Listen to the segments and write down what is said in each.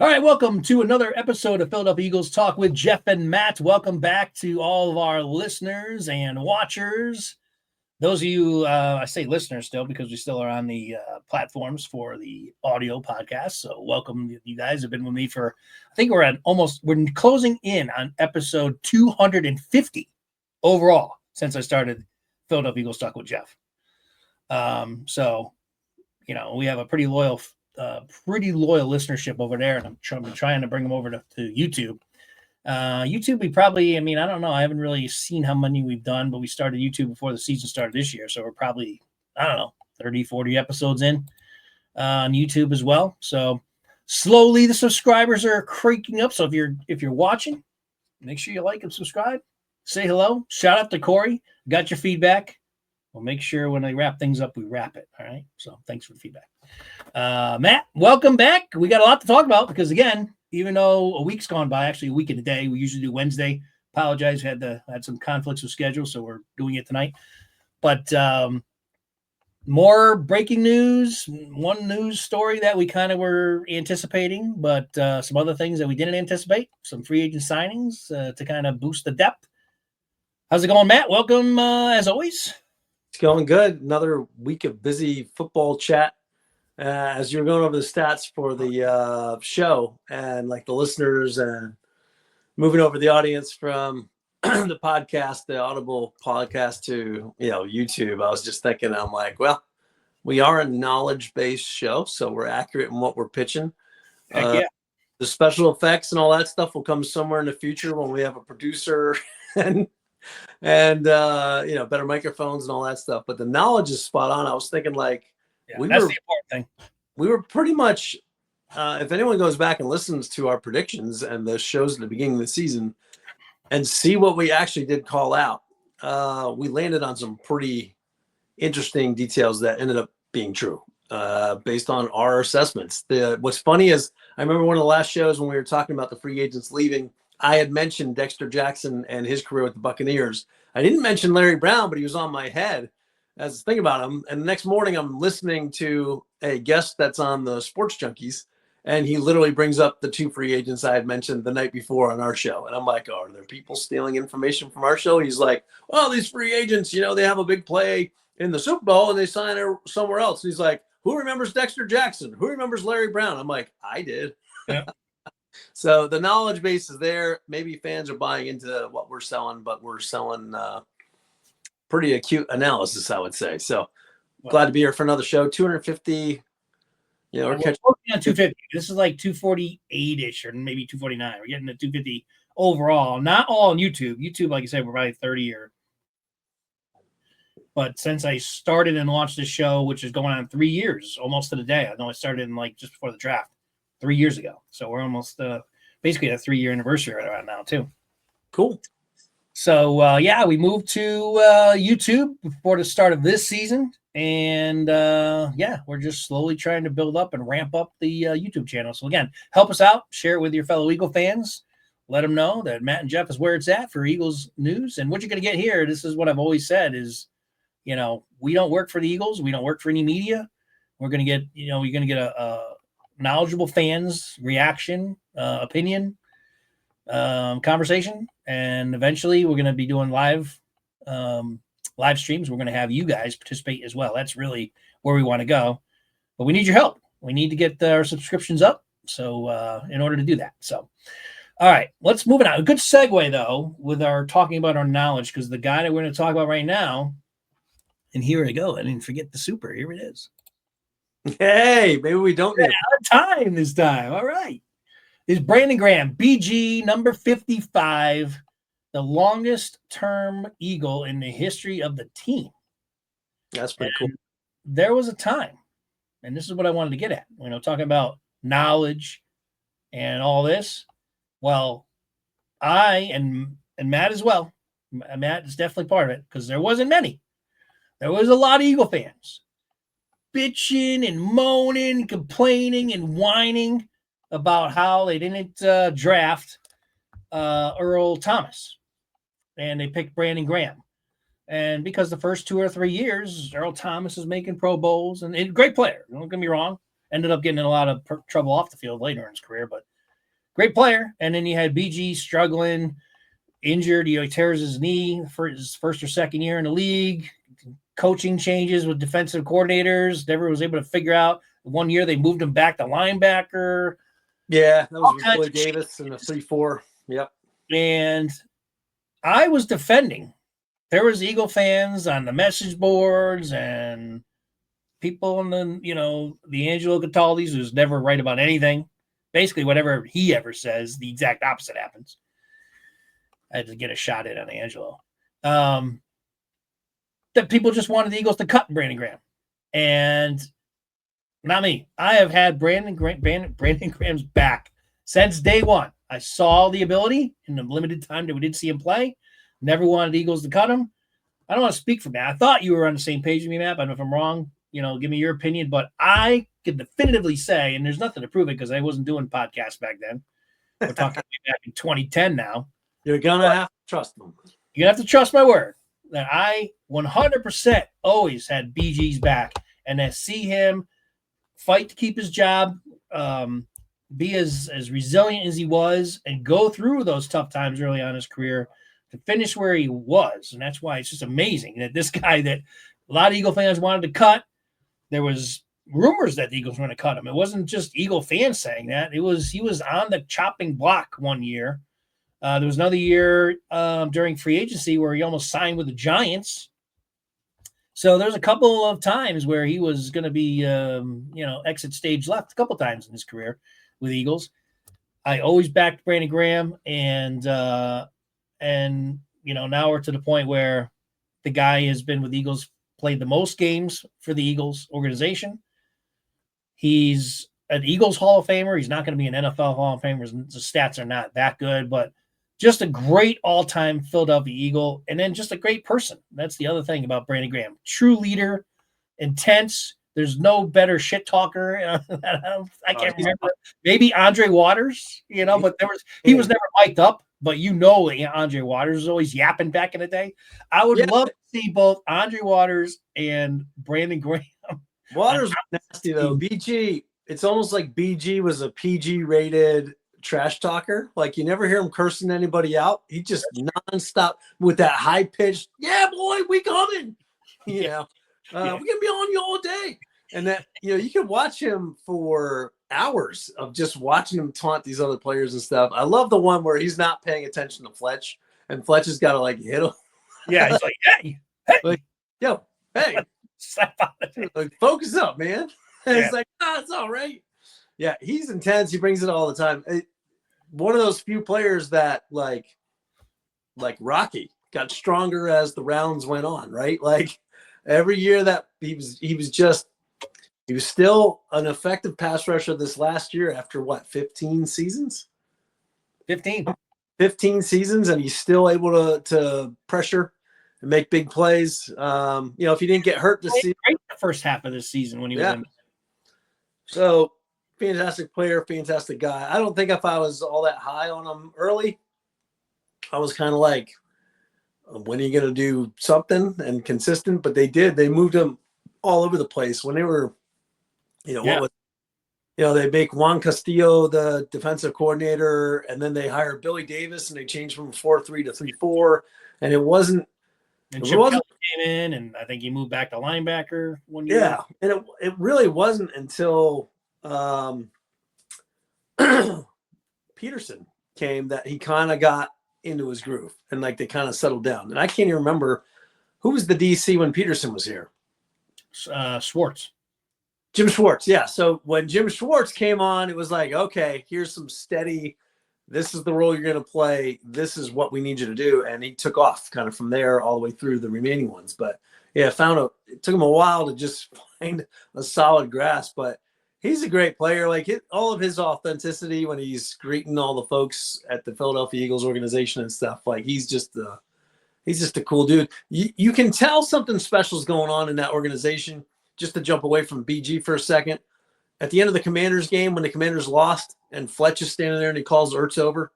All right, welcome to another episode of Philadelphia Eagles Talk with Geoff and Matt. Welcome back to all of our listeners and watchers. Those of you, I say listeners still because we still are on the platforms for the audio podcast. So welcome. You guys have been with me for, I think we're closing in on episode 250 overall since I started Philadelphia Eagles Talk with Geoff. So, we have a pretty loyal listenership over there, and I'm trying to bring them over to YouTube. YouTube, we probably, I don't know. I haven't really seen how many we've done, but we started YouTube before the season started this year. So we're probably, 30, 40 episodes in on YouTube as well. So slowly the subscribers are creaking up. So if you're watching, make sure you like and subscribe. Say hello. Shout out to Corey. Got your feedback. We'll make sure when I wrap things up, we wrap it. All right. So thanks for the feedback. Matt, welcome back. We got a lot to talk about because, again, even though a week's gone by, actually a week and a day, we usually do Wednesday. Apologize, had some conflicts with schedule, so we're doing it tonight. But more breaking news, one news story that we kind of were anticipating, but some other things that we didn't anticipate, some free agent signings to kind of boost the depth. How's it going, Matt? Welcome, as always. It's going good. Another week of busy football chat. As you're going over the stats for the show and like the listeners and moving over the audience from the podcast, the Audible podcast to, YouTube, I was just thinking, I'm like, well, we are a knowledge-based show, so we're accurate in what we're pitching. Heck yeah. The special effects and all that stuff will come somewhere in the future when we have a producer and better microphones and all that stuff. But the knowledge is spot on. I was thinking that's the important thing. We were pretty much, if anyone goes back and listens to our predictions and the shows at the beginning of the season and see what we actually did call out, we landed on some pretty interesting details that ended up being true based on our assessments. What's funny is I remember one of the last shows when we were talking about the free agents leaving, I had mentioned Dexter Jackson and his career with the Buccaneers. I didn't mention Larry Brown, but he was on my head as think about him. And the next morning I'm listening to a guest that's on the Sports Junkies, and he literally brings up the two free agents I had mentioned the night before on our show. And I'm like, oh, are there people stealing information from our show? He's like, well, these free agents, they have a big play in the Super Bowl and they sign somewhere else. And he's like, who remembers Dexter Jackson? Who remembers Larry Brown? I'm like, I did. Yeah. So the knowledge base is there. Maybe fans are buying into what we're selling, but we're selling pretty acute analysis, I would say. So glad to be here for another show. 250. We're catching on 250. This is like 248-ish or maybe 249. We're getting to 250 overall. Not all on YouTube. YouTube, like I said, we're probably 30 or. But since I started and launched this show, which is going on 3 years, almost to the day. I know I started in just before the draft 3 years ago. So we're almost basically a 3-year anniversary right around now too. Cool. So, we moved to YouTube before the start of this season. And, we're just slowly trying to build up and ramp up the YouTube channel. So, again, help us out. Share it with your fellow Eagle fans. Let them know that Matt and Geoff is where it's at for Eagles news. And what you're going to get here, this is what I've always said is, we don't work for the Eagles. We don't work for any media. We're going to get, you're going to get a knowledgeable fans reaction, opinion, conversation, and eventually we're going to be doing live streams. We're going to have you guys participate as well. That's really where we want to go, but we need your help. We need to get our subscriptions up. So in order to do that. So, all right, let's move it on. A good segue though, with our talking about our knowledge, because the guy that we're going to talk about right now, and here I go. I didn't forget the super. Here it is. Hey, maybe we don't need time this time. All right. Is Brandon Graham, BG number 55, the longest term Eagle in the history of the team. That's pretty cool. There was a time, and this is what I wanted to get at, talking about knowledge and all this. Well, I and Matt as well. Matt is definitely part of it because there wasn't many. There was a lot of Eagle fans bitching and moaning, complaining and whining about how they didn't draft Earl Thomas and they picked Brandon Graham. And because the first 2 or 3 years, Earl Thomas is making Pro Bowls and great player. Don't get me wrong. Ended up getting in a lot of trouble off the field later in his career, but great player. And then you had BG struggling, injured. He tears his knee for his first or second year in the league. Coaching changes with defensive coordinators. Never was able to figure out. 1 year they moved him back to linebacker. Yeah, that was with Billy Davis in the 3-4. Yep. And I was defending. There was Eagle fans on the message boards and people in the Angelo Cataldi's, who's never right about anything. Basically, whatever he ever says, the exact opposite happens. I had to get a shot in on Angelo. That people just wanted the Eagles to cut Brandon Graham. And not me. I have had Brandon Graham's back since day one. I saw the ability in the limited time that we did see him play. Never wanted the Eagles to cut him. I don't want to speak for Matt. I thought you were on the same page with me, Matt. I don't know if I'm wrong. Give me your opinion. But I can definitively say, and there's nothing to prove it because I wasn't doing podcasts back then. We're talking back in 2010 now. You're going to have to trust them. You're going to have to trust my word that I 100% always had BG's back. And to see him fight to keep his job, be as resilient as he was, and go through those tough times early on in his career to finish where he was. And that's why it's just amazing that this guy that a lot of Eagle fans wanted to cut, there was rumors that the Eagles were going to cut him. It wasn't just Eagle fans saying that. He was on the chopping block 1 year. There was another year during free agency where he almost signed with the Giants. So there's a couple of times where he was going to be, exit stage left a couple times in his career with Eagles. I always backed Brandon Graham, and now we're to the point where the guy has been with Eagles, played the most games for the Eagles organization. He's an Eagles Hall of Famer. He's not going to be an NFL Hall of Famer. The stats are not that good, but just a great all-time Philadelphia Eagle, and then just a great person. That's the other thing about Brandon Graham. True leader, intense. There's no better shit talker. I can't remember. Maybe Andre Waters, but he was never mic'd up. But Andre Waters was always yapping back in the day. I would love to see both Andre Waters and Brandon Graham. Waters was nasty though. BG, it's almost like BG was a PG rated trash talker. Like you never hear him cursing anybody out. He just nonstop with that high pitched, yeah, boy, we coming. We're gonna be on you all day. And that you can watch him for hours of just watching him taunt these other players and stuff. I love the one where he's not paying attention to Fletch, and Fletch has got to hit him. Yeah, he's like, hey, hey, like, focus up, man. And it's like, it's all right. Yeah, he's intense. He brings it all the time. One of those few players that like Rocky got stronger as the rounds went on, right? Like every year that he was still an effective pass rusher this last year after 15 seasons? 15 seasons, and he's still able to pressure and make big plays. If he didn't get hurt this season. Great the first half of this season when he was in. So fantastic player, fantastic guy. I don't think if I was all that high on him early, I was kind of like, when are you going to do something and consistent? But they did. They moved him all over the place when they were, they make Juan Castillo the defensive coordinator, and then they hire Billy Davis, and they changed from 4-3 to 3-4, and it wasn't. And Chip Kelly came in, and I think he moved back to linebacker 1 year. Yeah, and it really wasn't until Peterson came that he kind of got into his groove, and they kind of settled down. And I can't even remember who was the DC when Peterson was here. Schwartz. Jim Schwartz, yeah. So when Jim Schwartz came on, it was like, okay, here's some steady, this is the role you're going to play. This is what we need you to do. And he took off kind of from there all the way through the remaining ones. But yeah, it took him a while to just find a solid grasp, but he's a great player. All of his authenticity when he's greeting all the folks at the Philadelphia Eagles organization and stuff, he's just a cool dude. You can tell something special is going on in that organization. Just to jump away from BG for a second, at the end of the Commanders game, when the Commanders lost and Fletch is standing there and he calls Ertz over,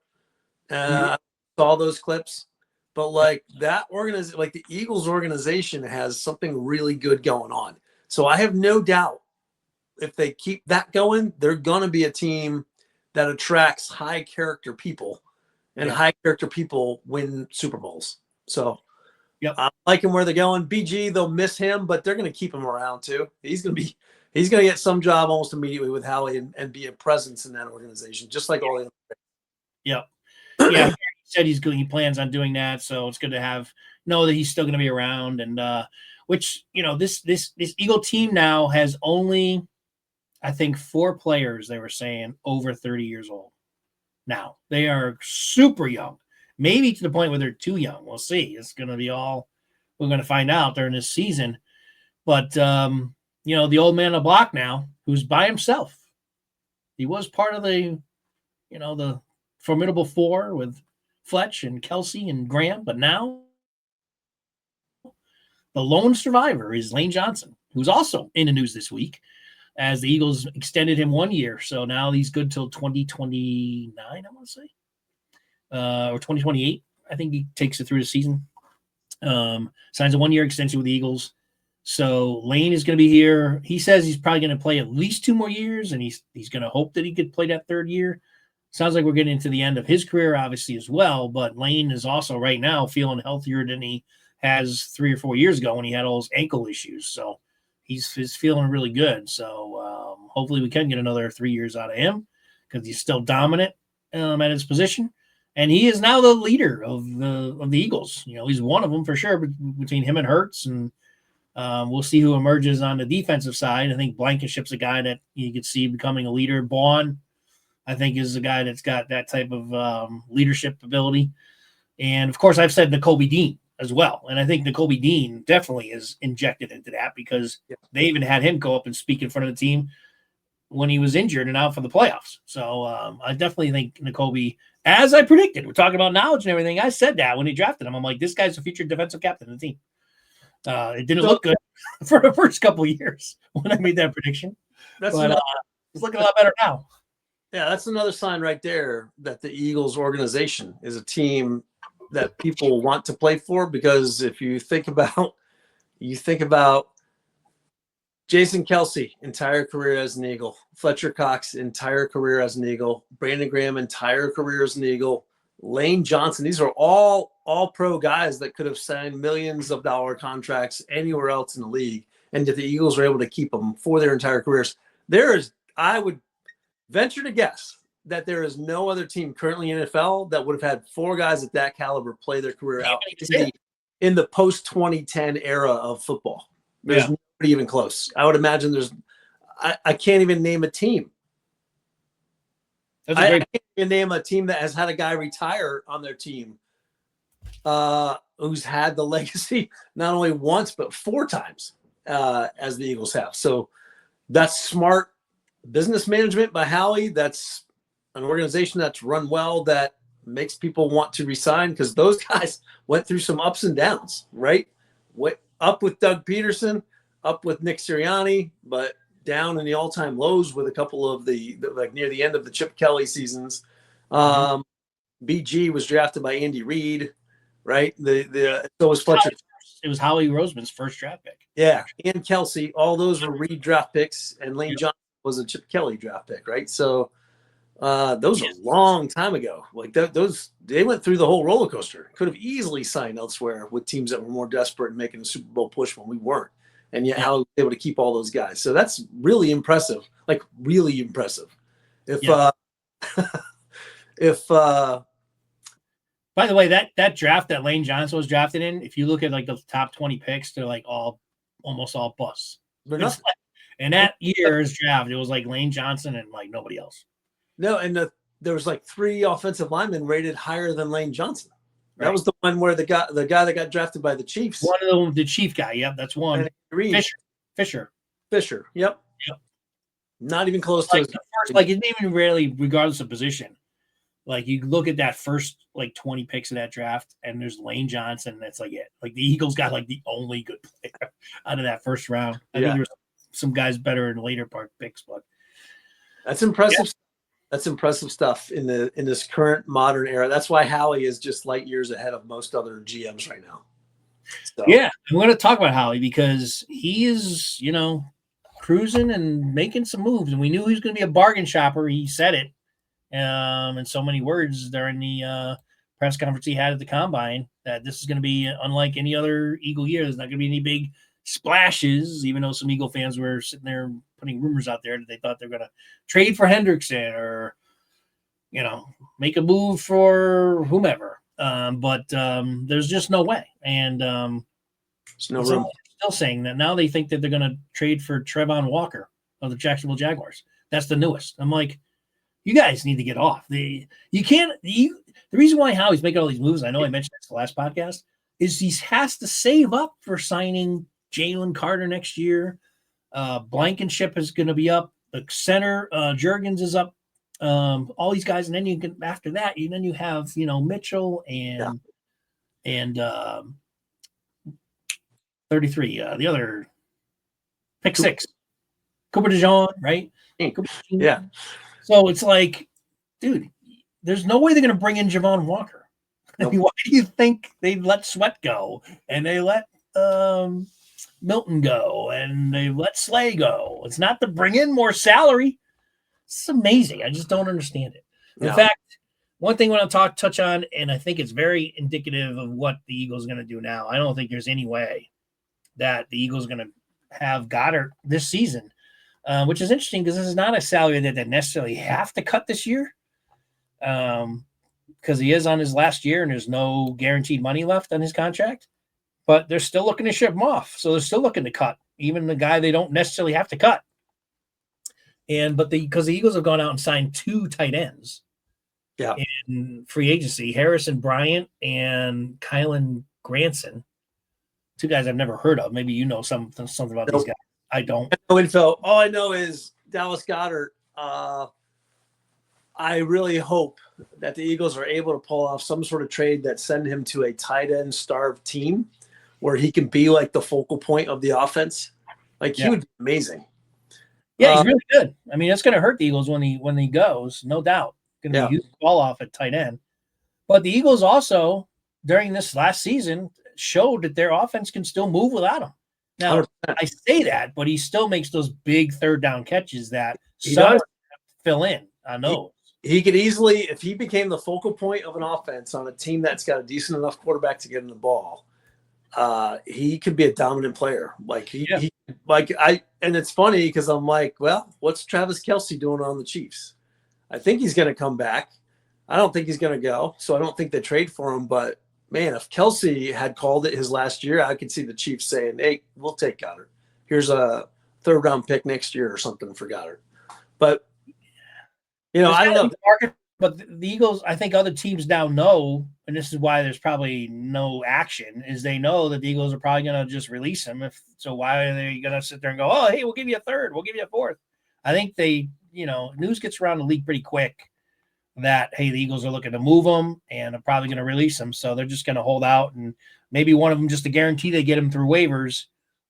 I saw those clips. But that organization, the Eagles organization, has something really good going on. So I have no doubt if they keep that going, they're going to be a team that attracts high character people, and high character people win Super Bowls. So I like him where they're going. BG, they'll miss him, but they're going to keep him around too. He's going to get some job almost immediately with Howie and be a presence in that organization, just like all the other. Yeah. He said he plans on doing that. So it's good to know that he's still going to be around. And which, this Eagle team now has only, I think, 4 players, they were saying, over 30 years old. Now they are super young, maybe to the point where they're too young. We'll see. It's going to be we're going to find out during this season. But, the old man on the block now, who's by himself, he was part of the formidable 4 with Fletch and Kelsey and Graham. But now the lone survivor is Lane Johnson, who's also in the news this week, as the Eagles extended him 1 year. So now he's good till 2029, I want to say, or 2028. I think he takes it through the season. Signs a 1-year extension with the Eagles. So Lane is going to be here. He says he's probably going to play at least 2 more years, and he's going to hope that he could play that 3rd year. Sounds like we're getting into the end of his career, obviously, as well. But Lane is also right now feeling healthier than he has 3 or 4 years ago when he had all those ankle issues. So he's feeling really good. So hopefully we can get another 3 years out of him because he's still dominant at his position. And he is now the leader of the Eagles. He's one of them for sure between him and Hurts. And we'll see who emerges on the defensive side. I think Blankenship's a guy that you could see becoming a leader. Baun, I think, is a guy that's got that type of leadership ability. And, of course, I've said Nakobe Dean as well. And I think Nakobe Dean definitely is injected into that because they even had him go up and speak in front of the team when he was injured and out for the playoffs. So I definitely think Nakobe, as I predicted, we're talking about knowledge and everything. I said that when he drafted him. I'm like, this guy's a future defensive captain of the team. It didn't look good for the first couple of years when I made that prediction. But it's looking a lot better now. Yeah, that's another sign right there that the Eagles organization is a team that people want to play for, because if you think about Jason Kelsey, entire career as an Eagle, Fletcher Cox, entire career as an Eagle, Brandon Graham, entire career as an Eagle, Lane Johnson, these are all pro guys that could have signed millions of dollar contracts anywhere else in the league. And if the Eagles were able to keep them for their entire careers, I would venture to guess that there is no other team currently in NFL that would have had 4 guys at that caliber play their career out in the post 2010 era of football. There's nobody even close. I would imagine I can't even name a team. I can't even name a team that has had a guy retire on their team who's had the legacy not only once but 4 times as the Eagles have. So that's smart business management by Howie. That's an organization that's run well, that makes people want to resign, because those guys went through some ups and downs, right? Up with Doug Peterson, up with Nick Sirianni, but down in the all-time lows with a couple of the like near the end of the Chip Kelly seasons. BG was drafted by Andy Reid, right? So was Fletcher. It was Howie Roseman's first draft pick. Yeah, and Kelsey, all those were Reid draft picks, and Lane Johnson was a Chip Kelly draft pick, right? So those are a long time ago. Like those, they went through the whole roller coaster. Could have easily signed elsewhere with teams that were more desperate and making a Super Bowl push when we weren't. And yet how they were able to keep all those guys. So that's really impressive. Like really impressive. If by the way, that draft that Lane Johnson was drafted in, if you look at like the top 20 picks, they're like almost all busts. And that year's draft, it was like Lane Johnson and like nobody else. No, and there was like 3 offensive linemen rated higher than Lane Johnson. That was the one where the guy that got drafted by the Chiefs. One of them, the Chief guy. Yep, that's one. Fisher. Yep. Not even close to the first. Like it didn't even really, regardless of position. Like you look at that first like 20 picks of that draft, and there's Lane Johnson. That's like it. Like the Eagles got like the only good player out of that first round. I think there's some guys better in later part picks, but that's impressive. That's impressive stuff in this current modern era. That's why Howie is just light years ahead of most other GMs right now. So. Yeah, I'm going to talk about Howie because he is, cruising and making some moves. And we knew he was going to be a bargain shopper. He said it. in so many words during the press conference he had at the combine that this is going to be unlike any other Eagle year. There's not going to be any big splashes, even though some Eagle fans were sitting there putting rumors out there that they thought they were going to trade for Hendrickson or, make a move for whomever. But there's just no way. And there's no room. Still saying that now they think that they're going to trade for Trevon Walker of the Jacksonville Jaguars. That's the newest. I'm like, you guys need to get off. The reason why Howie's making all these moves, I know I mentioned this the last podcast, is he has to save up for signing Jalen Carter next year. Blankenship is going to be up. The center, Juergens is up. All these guys, and then you can after that, then you have Mitchell and 33, the other pick six, Cooper DeJean, right? Yeah. So it's like, dude, there's no way they're going to bring in Javon Walker. Nope. Why do you think they let Sweat go and they let Milton go and they let Slay go? It's not to bring in more salary. It's amazing. I just don't understand it. In fact, one thing I want to touch on, and I think it's very indicative of what the Eagles are going to do now. I don't think there's any way that the Eagles are going to have Goddard this season, which is interesting because this is not a salary that they necessarily have to cut this year because he is on his last year and there's no guaranteed money left on his contract. But they're still looking to ship him off. So they're still looking to cut even the guy they don't necessarily have to cut. Because the Eagles have gone out and signed 2 tight ends in free agency, Harrison Bryant and Kylan Granson. 2 guys I've never heard of. Maybe you know something about these guys. I don't. No info. All I know is Dallas Goedert. I really hope that the Eagles are able to pull off some sort of trade that send him to a tight end starved team where he can be like the focal point of the offense. He would be amazing. Yeah, he's really good. I mean, it's going to hurt the Eagles when he goes, no doubt. Going to be used the ball off at tight end. But the Eagles also, during this last season, showed that their offense can still move without him. Now, 100%. I say that, but he still makes those big third down catches that some fill in on those. He could easily, if he became the focal point of an offense on a team that's got a decent enough quarterback to get him the ball, he could be a dominant player. And it's funny because I'm like, well, what's Travis Kelce doing on the Chiefs? I think he's going to come back. I don't think he's going to go, so I don't think they trade for him. But man, if Kelce had called it his last year, I could see the Chiefs saying, "Hey, we'll take Goddard. Here's a 3rd round pick next year or something for Goddard." But I don't know. But the Eagles, I think other teams now know, and this is why there's probably no action, is they know that the Eagles are probably going to just release him. So why are they going to sit there and go, oh, hey, we'll give you a 3rd, we'll give you a 4th? I think they, news gets around the league pretty quick that, hey, the Eagles are looking to move him and are probably going to release him. So they're just going to hold out, and maybe one of them, just to guarantee they get him through waivers,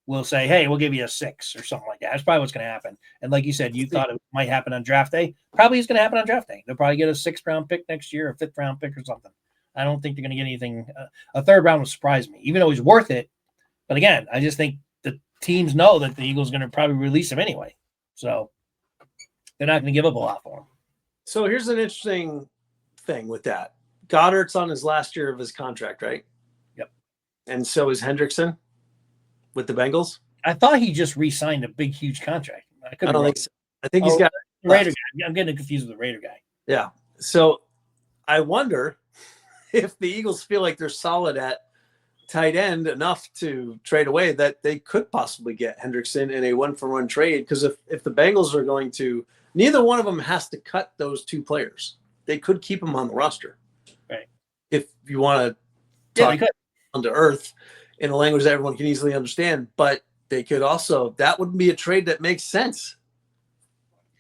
will say, hey, we'll give you a 6 or something like that. That's probably what's going to happen. And like you said, you thought it might happen on draft day. Probably is going to happen on draft day. They'll probably get a 6th round pick next year, a 5th round pick or something. I don't think they're going to get anything. A 3rd round would surprise me, even though he's worth it. But again, I just think the teams know that the Eagles are going to probably release him anyway. So they're not going to give up a lot for him. So here's an interesting thing with that. Goddard's on his last year of his contract, right? Yep. And so is Hendrickson with the Bengals. I thought he just re-signed a big, huge contract. I don't think so. I think he's got the Raider guy. I'm getting confused with the Raider guy. Yeah. So I wonder if the Eagles feel like they're solid at tight end enough to trade away that they could possibly get Hendrickson in a 1-for-1 trade. Because if the Bengals are going to, neither one of them has to cut those 2 players. They could keep them on the roster. Right. If you want to talk down to earth in a language that everyone can easily understand, but they could also, that would be a trade that makes sense.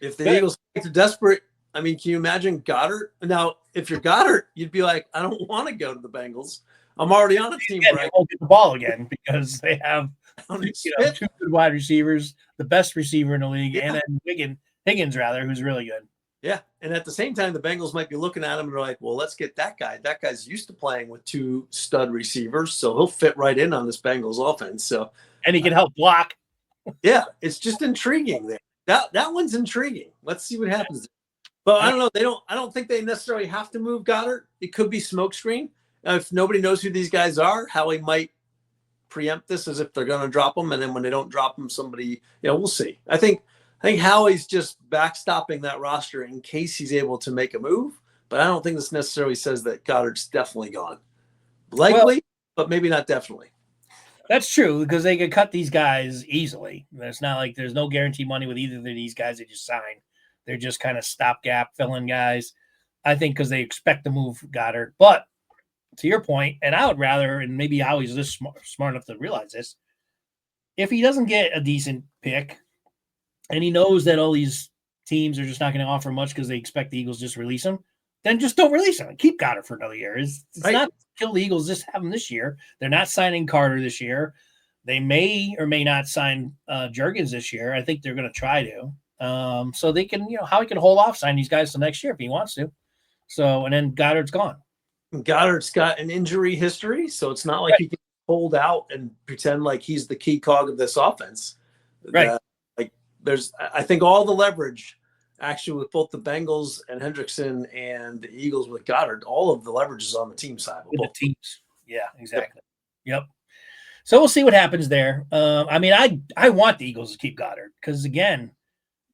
If the Eagles are desperate, I mean, can you imagine Goddard? Now, if you're Goddard, you'd be like, I don't want to go to the Bengals. I'm already on a team. They won't get the ball again because they have 2 good wide receivers, the best receiver in the league, and then Higgins, who's really good. Yeah, and at the same time, the Bengals might be looking at him and they're like, well, let's get that guy. That guy's used to playing with 2 stud receivers, so he'll fit right in on this Bengals offense. So, and he can help block. Yeah, it's just intriguing there. That one's intriguing. Let's see what happens. But I don't know. I don't think they necessarily have to move Goddard. It could be smokescreen. If nobody knows who these guys are, Howie might preempt this as if they're going to drop them, and then when they don't drop them, somebody, we'll see. I think Howie's just backstopping that roster in case he's able to make a move. But I don't think this necessarily says that Goddard's definitely gone. Likely, but maybe not definitely. That's true, because they could cut these guys easily. It's not like there's no guarantee money with either of these guys they just signed. They're just kind of stopgap filling guys, I think, because they expect to move Goddard. But to your point, and I would rather, and maybe Howie's this smart enough to realize this, if he doesn't get a decent pick and he knows that all these teams are just not going to offer much because they expect the Eagles just release him, then just don't release him and keep Goddard for another year. It's right. Not kill the Eagles, just have him this year. They're not signing Carter this year. They may or may not sign Juergens this year. I think they're going to try to. So they can, Howie can hold off signing these guys till next year if he wants to. So, and then Goddard's gone. Goddard's got an injury history, so it's not like he can hold out and pretend like he's the key cog of this offense. Right. I think all the leverage actually with both the Bengals and Hendrickson and the Eagles with Goddard, all of the leverage is on the team side. The teams. Yeah, exactly. Yep. So we'll see what happens there. I want the Eagles to keep Goddard because, again,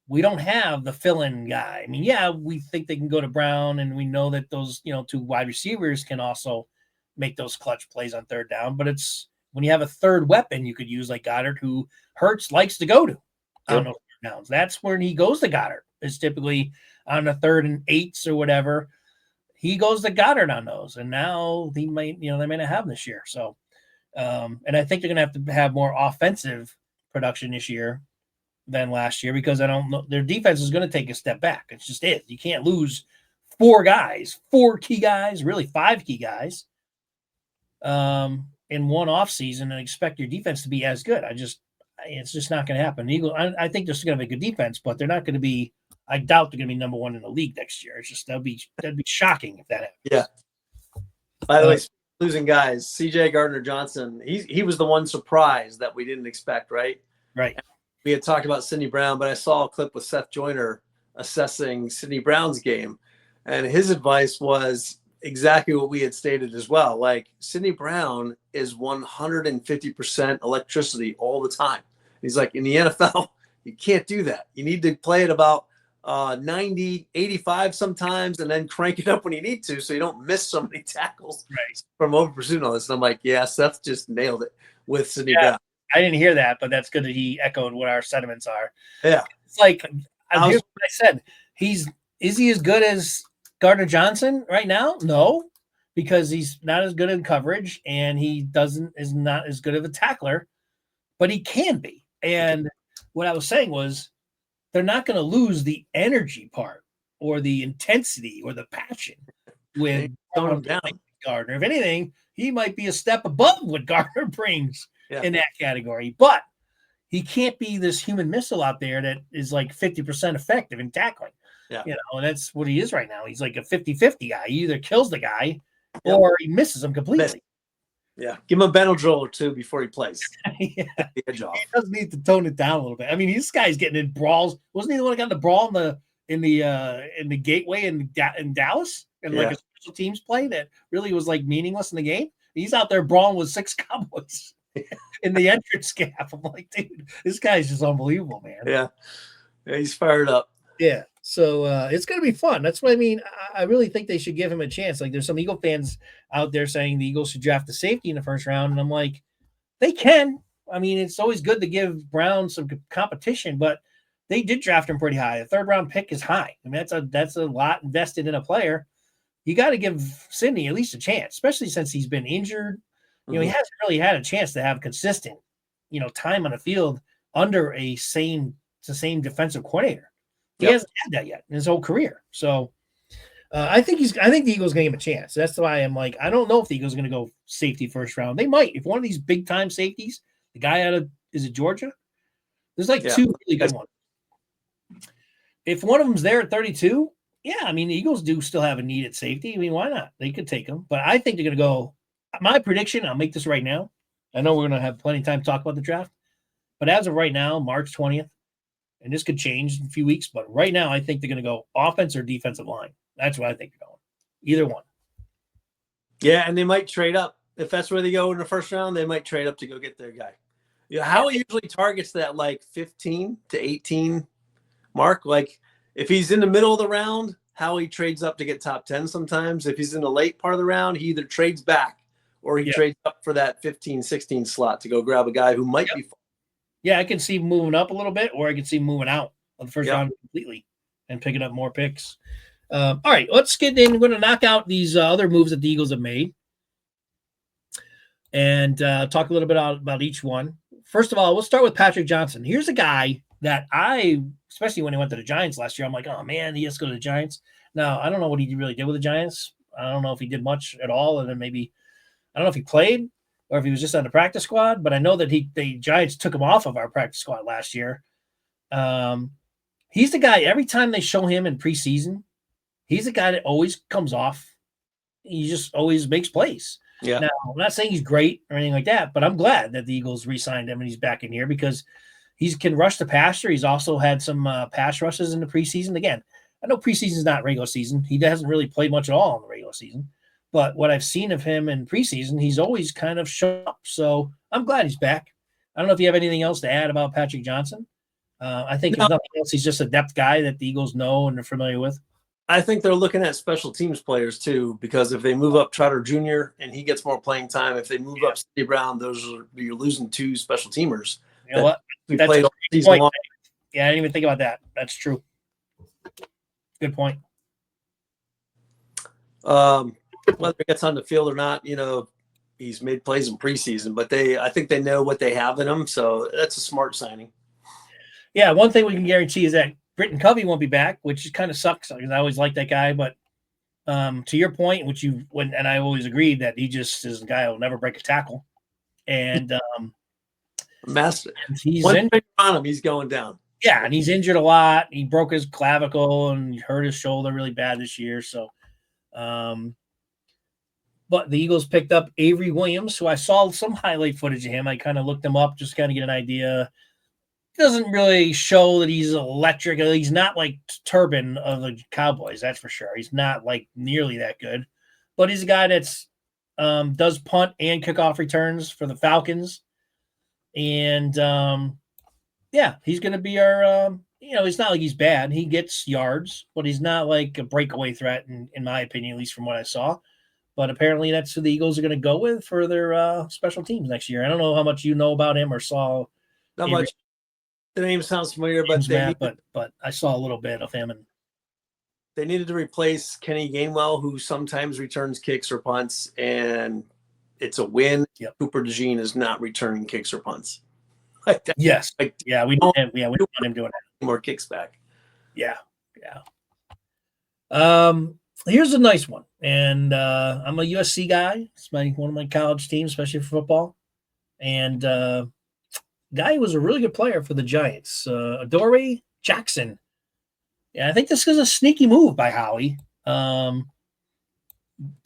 we don't have the fill-in guy. I mean, yeah, we think they can go to Brown, and we know that those, two wide receivers can also make those clutch plays on third down. But it's when you have a third weapon you could use like Goddard, who Hurts likes to go to on those third downs. That's when he goes to Goddard. It's typically on the 3rd and 8s or whatever. He goes to Goddard on those, and now they might not have him this year. So, and I think they're going to have more offensive production this year than last year because I don't know their defense is going to take a step back. It's just it. You can't lose 4 key guys, really 5 key guys, in one offseason and expect your defense to be as good. It's just not going to happen. Eagles, I think they're still going to have a good defense, but they're not going to be. I doubt they're going to be number 1 in the league next year. It's just that'd be shocking if that happens. Yeah. By the way, losing guys, C.J. Gardner-Johnson, he was the one surprise that we didn't expect, right? Right. We had talked about Sidney Brown, but I saw a clip with Seth Joyner assessing Sidney Brown's game, and his advice was exactly what we had stated as well. Like, Sidney Brown is 150% electricity all the time. He's like, in the NFL, you can't do that. You need to play at about 90, 85 sometimes, and then crank it up when you need to so you don't miss so many tackles from over pursuing all this. And I'm like, yeah, Seth just nailed it with Sidney Brown. I didn't hear that, but that's good that he echoed what our sentiments are. Yeah. It's like, here's what I said. Is he as good as Gardner-Johnson right now? No, because he's not as good in coverage and he is not as good of a tackler, but he can be. And what I was saying was they're not going to lose the energy part or the intensity or the passion with Gardner. If anything, he might be a step above what Gardner brings in that category. But he can't be this human missile out there that is like 50% effective in tackling. Yeah. And that's what he is right now. He's like a 50-50 guy. He either kills the guy or he misses him completely. Yeah. Give him a Benadryl or 2 before he plays. He does need to tone it down a little bit. I mean, this guy's getting in brawls. Wasn't he the one that got in the brawl in the gateway in Dallas? And like a special teams play that really was like meaningless in the game. He's out there brawling with 6 Cowboys in the entrance gap. I'm like, dude, this guy's just unbelievable, man. Yeah, he's fired up. Yeah, so it's going to be fun. That's what I mean. I really think they should give him a chance. Like, there's some Eagle fans out there saying the Eagles should draft a safety in the first round, and I'm like, they can. I mean, it's always good to give Brown some competition, but they did draft him pretty high. The 3rd round pick is high. I mean, that's a lot invested in a player. You got to give Sidney at least a chance, especially since he's been injured. He hasn't really had a chance to have consistent, time on the field under the same defensive coordinator. He hasn't had that yet in his whole career. So I think the Eagles going to give him a chance. That's why I'm like, I don't know if the Eagles are going to go safety first round. They might. If one of these big time safeties, the guy out of, is it Georgia? There's like 2 really good ones. If one of them's there at 32, I mean, the Eagles do still have a need at safety. I mean, why not? They could take him. But I think they're going to go. My prediction, I'll make this right now. I know we're going to have plenty of time to talk about the draft. But as of right now, March 20th, and this could change in a few weeks. But right now, I think they're going to go offense or defensive line. That's what I think they're going. Either one. Yeah, and they might trade up. If that's where they go in the first round, they might trade up to go get their guy. Yeah, Howie usually targets that like 15 to 18 mark. Like if he's in the middle of the round, Howie trades up to get top 10 sometimes. If he's in the late part of the round, he either trades back or he trades up for that 15, 16 slot to go grab a guy who might be. Yeah, I can see him moving up a little bit, or I can see him moving out of the first round completely and picking up more picks. All right, let's get in. We're going to knock out these other moves that the Eagles have made and talk a little bit about each one. First of all, we'll start with Patrick Johnson. Here's a guy that especially when he went to the Giants last year, I'm like, oh, man, he has to go to the Giants. Now, I don't know what he really did with the Giants. I don't know if he did much at all, and then maybe I don't know if he played or if he was just on the practice squad, but I know that the Giants took him off of our practice squad last year. He's the guy, every time they show him in preseason, he's the guy that always comes off. He just always makes plays. Yeah. Now, I'm not saying he's great or anything like that, but I'm glad that the Eagles re-signed him and he's back in here because he can rush the passer. He's also had some pass rushes in the preseason. Again, I know preseason is not regular season. He hasn't really played much at all in the regular season. But what I've seen of him in preseason, he's always kind of shown up. So I'm glad he's back. I don't know if you have anything else to add about Patrick Johnson. I think if nothing else, he's just a depth guy that the Eagles know and are familiar with. I think they're looking at special teams players too, because if they move up Trotter Jr. and he gets more playing time, if they move up Steve Brown, you're losing two special teamers. You know what? That's played all season long. Yeah, I didn't even think about that. That's true. Good point. Whether he gets on the field or not, he's made plays in preseason, but I think they know what they have in him, so that's a smart signing. Yeah, one thing we can guarantee is that Britton Covey won't be back, which kind of sucks because I always liked that guy. But to your point, and I always agreed that he just is a guy who will never break a tackle. And master, he's one finger on him, he's going down. Yeah, and he's injured a lot. He broke his clavicle and hurt his shoulder really bad this year. So, but the Eagles picked up Avery Williams, who I saw some highlight footage of him. I kind of looked him up just kind of get an idea. Doesn't really show that he's electric. He's not like Turbin of the Cowboys, that's for sure. He's not like nearly that good, but he's a guy that's does punt and kickoff returns for the Falcons, and he's going to be our. It's not like he's bad. He gets yards, but he's not like a breakaway threat, in my opinion, at least from what I saw. But apparently, that's who the Eagles are going to go with for their special teams next year. I don't know how much you know about him or saw. Not much. The name sounds familiar, but I saw a little bit of him. And they needed to replace Kenny Gainwell, who sometimes returns kicks or punts, and it's a win. Yep. Cooper DeJean is not returning kicks or punts. Yes. We don't want him doing that. More kicks back. Yeah. Here's a nice one, and I'm a USC guy. It's one of my college teams, especially for football, and. Guy was a really good player for the Giants, Adoree Jackson. Yeah, I think this is a sneaky move by Howie. They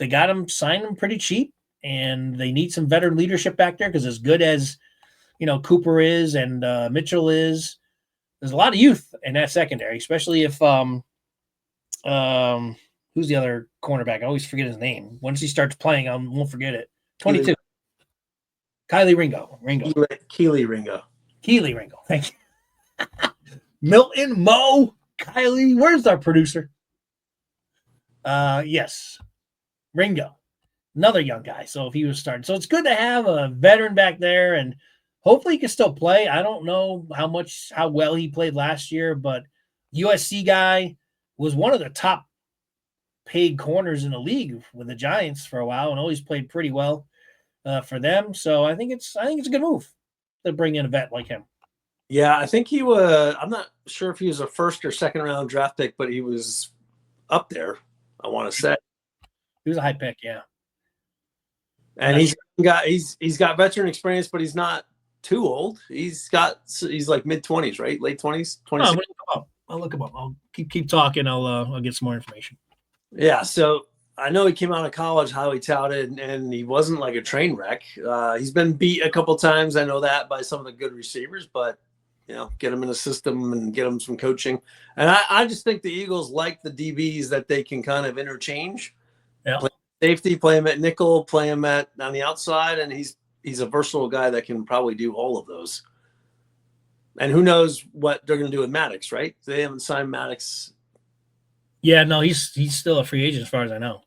got him, signed him pretty cheap, and they need some veteran leadership back there because as good as Cooper is and Mitchell is, there's a lot of youth in that secondary, especially if who's the other cornerback? I always forget his name. Once he starts playing, I won't forget it. 22. Kelee Ringo. Kelee Ringo. Thank you. Milton Mo. Kylie. Where's our producer? Yes. Ringo. Another young guy. So if he was starting. So it's good to have a veteran back there, and hopefully he can still play. I don't know how well he played last year, but USC guy was one of the top paid corners in the league with the Giants for a while and always played pretty well. For them, so I think it's a good move to bring in a vet like him. Yeah, I think he was. I'm not sure if he was a first or second round draft pick, but he was up there. I want to say he was a high pick, yeah. And he's got veteran experience, but he's not too old. He's like mid-20s, right? Late 20s, 26. I'll look him up. I'll keep talking. I'll get some more information. Yeah, so. I know he came out of college, how he touted, and he wasn't like a train wreck. He's been beat a couple times. I know that by some of the good receivers, but get him in a system and get him some coaching. And I just think the Eagles like the DBs that they can kind of interchange. Yeah. Play safety, play him at nickel, play him on the outside, and he's a versatile guy that can probably do all of those. And who knows what they're going to do with Maddox, right? They haven't signed Maddox. Yeah, no, he's still a free agent as far as I know.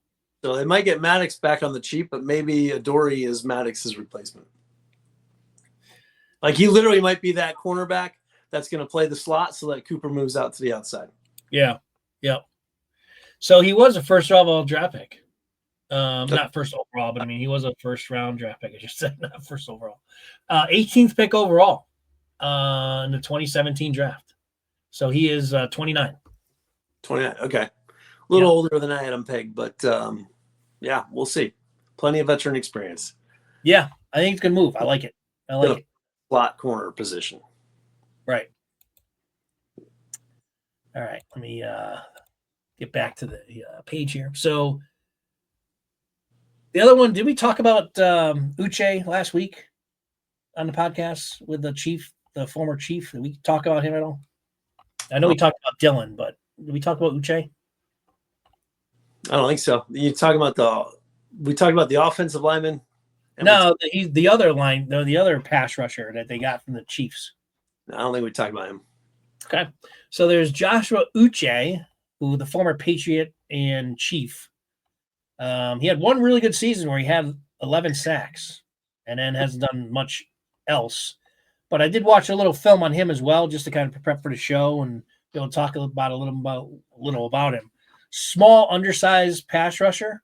So they might get Maddox back on the cheap, but maybe Adoree is Maddox's replacement. Like he literally might be that cornerback that's going to play the slot so that Cooper moves out to the outside. Yeah. So he was a first overall draft pick. Not first overall, but I mean, he was a first round draft pick. I just said not first overall. 18th pick overall in the 2017 draft. So he is 29. 29. Okay. A little older than I had him pegged, but yeah, we'll see. Plenty of veteran experience. Yeah, I think it's a good move. I like it. Slot corner position. Right. All right. Let me get back to the page here. So the other one, did we talk about Uche last week on the podcast with the former chief? Did we talk about him at all? I know we talked about Dylan, but did we talk about Uche? I don't think so. We talked about the offensive lineman. No, he's the other line, the other pass rusher that they got from the Chiefs. I don't think we talked about him. Okay. So there's Joshua Uche, who the former Patriot and Chief. He had one really good season where he had 11 sacks and then hasn't done much else. But I did watch a little film on him as well, just to kind of prep for the show and be able to talk a little about him. Small, undersized pass rusher.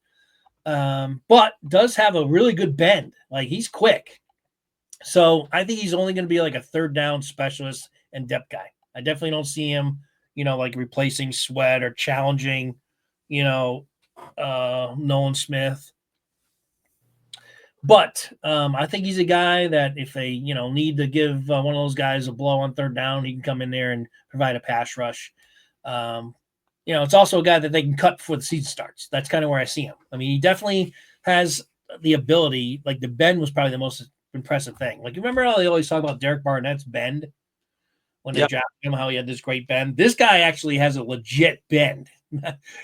But does have a really good bend. Like he's quick. So I think he's only going to be like a third down specialist and depth guy. I definitely don't see him, like replacing Sweat or challenging, Nolan Smith. But I think he's a guy that if they, need to give one of those guys a blow on third down, he can come in there and provide a pass rush. It's also a guy that they can cut before the season starts. That's kind of where I see him. I mean, he definitely has the ability. Like the bend was probably the most impressive thing. Like you remember how they always talk about Derek Barnett's bend when they drafted him, how he had this great bend. This guy actually has a legit bend,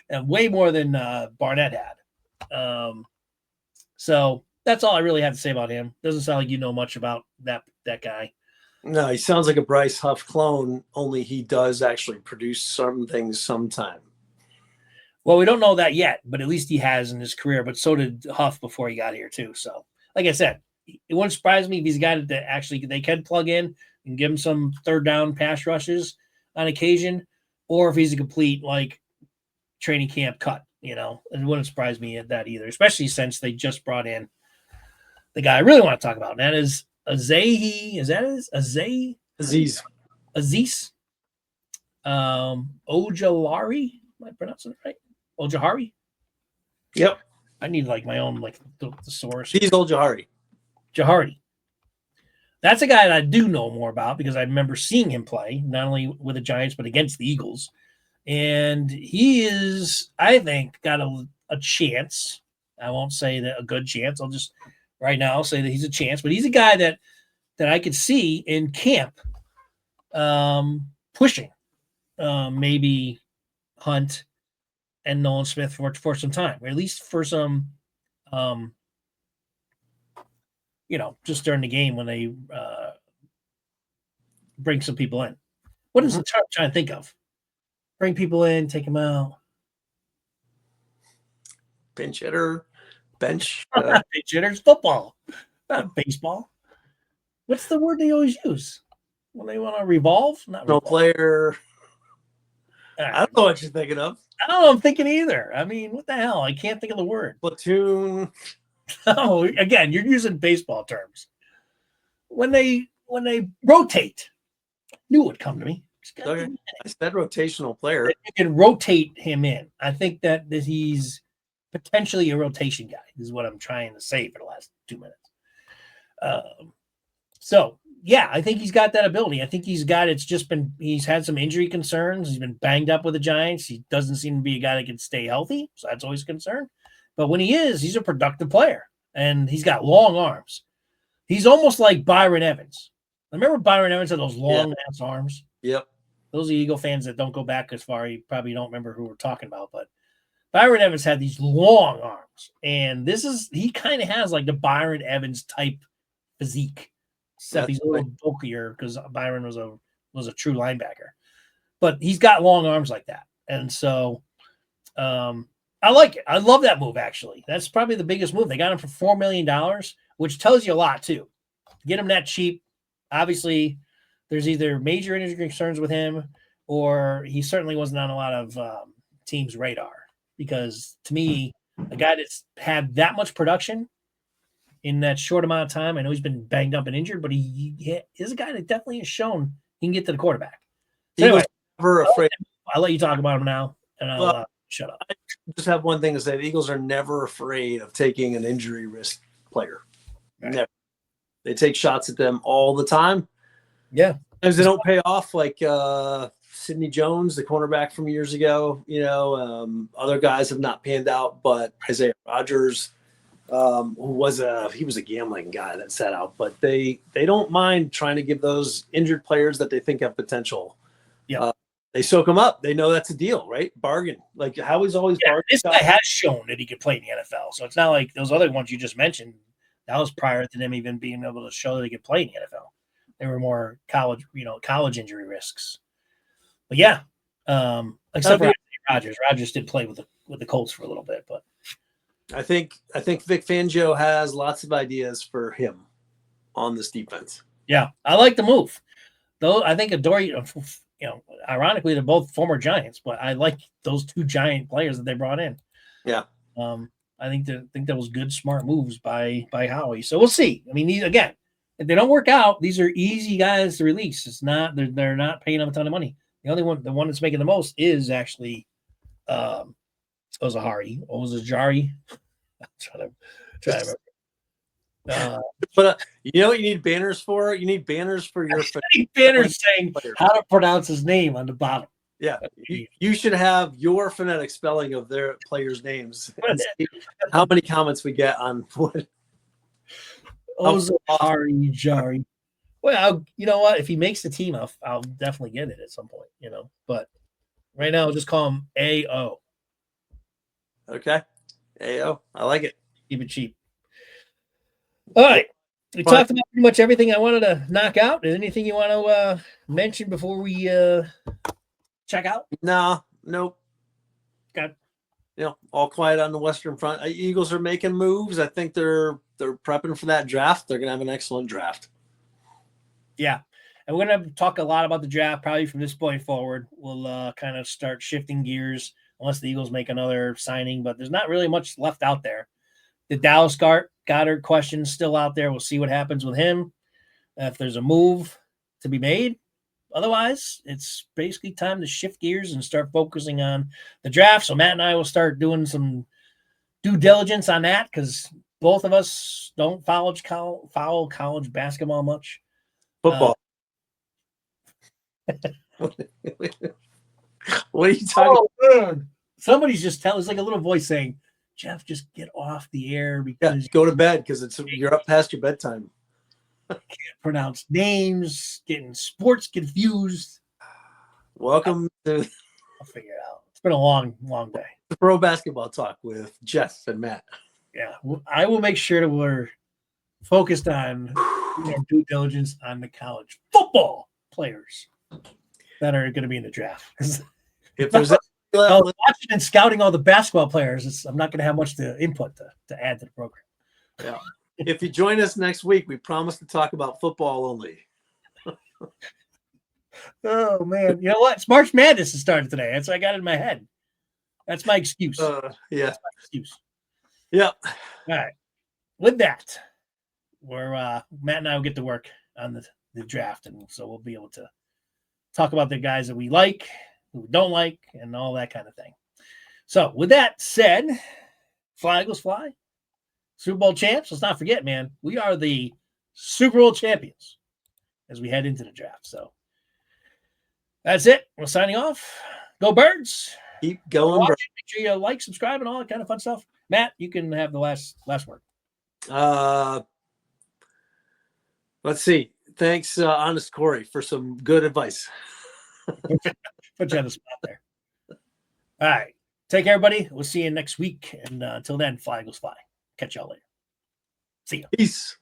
and way more than Barnett had. So that's all I really have to say about him. Doesn't sound like you know much about that guy. No, he sounds like a Bryce Huff clone, only he does actually produce some things sometime. Well, we don't know that yet, but at least he has in his career. But so did Huff before he got here, too. So, like I said, it wouldn't surprise me if he's a guy that actually they can plug in and give him some third down pass rushes on occasion, or if he's a complete, training camp cut, It wouldn't surprise me at that either, especially since they just brought in the guy I really want to talk about, and that is Aziz. Is that his? Aziz. Ojulari. Am I pronouncing it right? Ojulari? Yep. I need my own the source. He's Ojulari. Jahari. That's a guy that I do know more about because I remember seeing him play, not only with the Giants, but against the Eagles. And he is, I think, got a chance. I won't say that a good chance. I'll just right now say that he's a chance, but he's a guy that I could see in camp pushing maybe Hunt and Nolan Smith for some time, or at least for some just during the game when they bring some people in. What is the term I'm trying to think of? Bring people in, take them out. Pinch hitter, bench. Pinch hitters, football, not baseball. What's the word they always use when they want to revolve? Not no revolve. Player. I don't know what you're thinking of. I don't know what I'm thinking either. I mean, what the hell? I can't think of the word. Platoon. Oh, again, you're using baseball terms. When they rotate, knew it would come to me. Okay. I said rotational player. You can rotate him in. I think that he's potentially a rotation guy. This is what I'm trying to say for the last 2 minutes. So, yeah, I think he's got that ability. I think he's had some injury concerns. He's been banged up with the Giants. He doesn't seem to be a guy that can stay healthy, so that's always a concern. But when he is, he's a productive player, and he's got long arms. He's almost like Byron Evans. Remember Byron Evans had those long ass arms? Yep. Those are Eagle fans that don't go back as far. You probably don't remember who we're talking about, but Byron Evans had these long arms, and he kind of has like the Byron Evans type physique, except he's a little bulkier because Byron was a true linebacker, but he's got long arms like that, and so I like it. I love that move. Actually, that's probably the biggest move. They got him for $4 million, which tells you a lot too. Get him that cheap. Obviously, there's either major injury concerns with him, or he certainly wasn't on a lot of teams' radar. Because to me, a guy that's had that much production in that short amount of time, I know he's been banged up and injured, but he is a guy that definitely has shown he can get to the quarterback. So anyway, never afraid. I'll let you talk about him now, and I'll shut up. I just have one thing to say. The Eagles are never afraid of taking an injury risk player. Right. Never. They take shots at them all the time. Yeah. Sometimes they don't pay off, like Sidney Jones, the cornerback from years ago. Other guys have not panned out, but Isaiah Rodgers, who was a gambling guy that sat out. But they don't mind trying to give those injured players that they think have potential. Yeah. They soak them up. They know that's a deal, right? Bargain. Like Howie's always bargain. This guy has shown that he can play in the NFL. So it's not like those other ones you just mentioned. That was prior to them even being able to show that he could play in the NFL. They were more college injury risks. But yeah, except for Rodgers. Rodgers did play with the Colts for a little bit, but I think Vic Fangio has lots of ideas for him on this defense. Yeah, I like the move. Though I think Adore, ironically, they're both former Giants, but I like those two Giant players that they brought in. Yeah. I think that was good, smart moves by Howie. So we'll see. I mean, again, if they don't work out, these are easy guys to release. It's not they're not paying them a ton of money. The one that's making the most is actually Ozahari. Ozajari. I'm trying to remember. But you know what you need banners for? You need banners for your banners saying how to pronounce his name on the bottom. Yeah, you should have your phonetic spelling of their players' names. And see how many comments we get on what? Ozahari Jari. Well, you know what? If he makes the team, I'll definitely get it at some point. But right now, I'll just call him AO. Okay, AO. I like it. Keep it cheap. All right. We talked about pretty much everything I wanted to knock out. Is anything you want to mention before we check out? Nope. Got all quiet on the Western Front. Eagles are making moves. I think they're prepping for that draft. They're gonna have an excellent draft. Yeah, and we're gonna talk a lot about the draft probably from this point forward. We'll kind of start shifting gears unless the Eagles make another signing, but there's not really much left out there. The Dallas Goddard question still out there. We'll see what happens with him. If there's a move to be made. Otherwise, it's basically time to shift gears and start focusing on the draft. So Matt and I will start doing some due diligence on that because both of us don't follow college basketball much. Football. What are you talking about? Somebody's just telling. It's like a little voice saying, Geoff, just get off the air because go to bed because you're up past your bedtime. Can't pronounce names, getting sports confused. Welcome to. I'll figure it out. It's been a long, long day. The Pro Basketball Talk with Geoff and Matt. Yeah, I will make sure that we're focused on due diligence on the college football players that are going to be in the draft. If there's watching and scouting all the basketball players, I'm not going to have much to input to add to the program. Yeah. If you join us next week, we promise to talk about football only. Oh man, you know what? It's March Madness has started today. That's what I got in my head. That's my excuse. Yeah. That's my excuse. Yeah. All right. With that, we're Matt and I will get to work on the draft, and so we'll be able to talk about the guys that we like, who we don't like, and all that kind of thing. So, with that said, fly Eagles fly. Super Bowl champs. Let's not forget, man, we are the Super Bowl champions as we head into the draft. So that's it. We're signing off. Go Birds. Keep going. Make sure you like, subscribe, and all that kind of fun stuff. Matt, you can have the last word. Let's see. Thanks, Honest Corey, for some good advice. Put you on the spot there. All right. Take care, everybody. We'll see you next week. And until then, fly Eagles fly. Catch y'all later. See ya. Peace.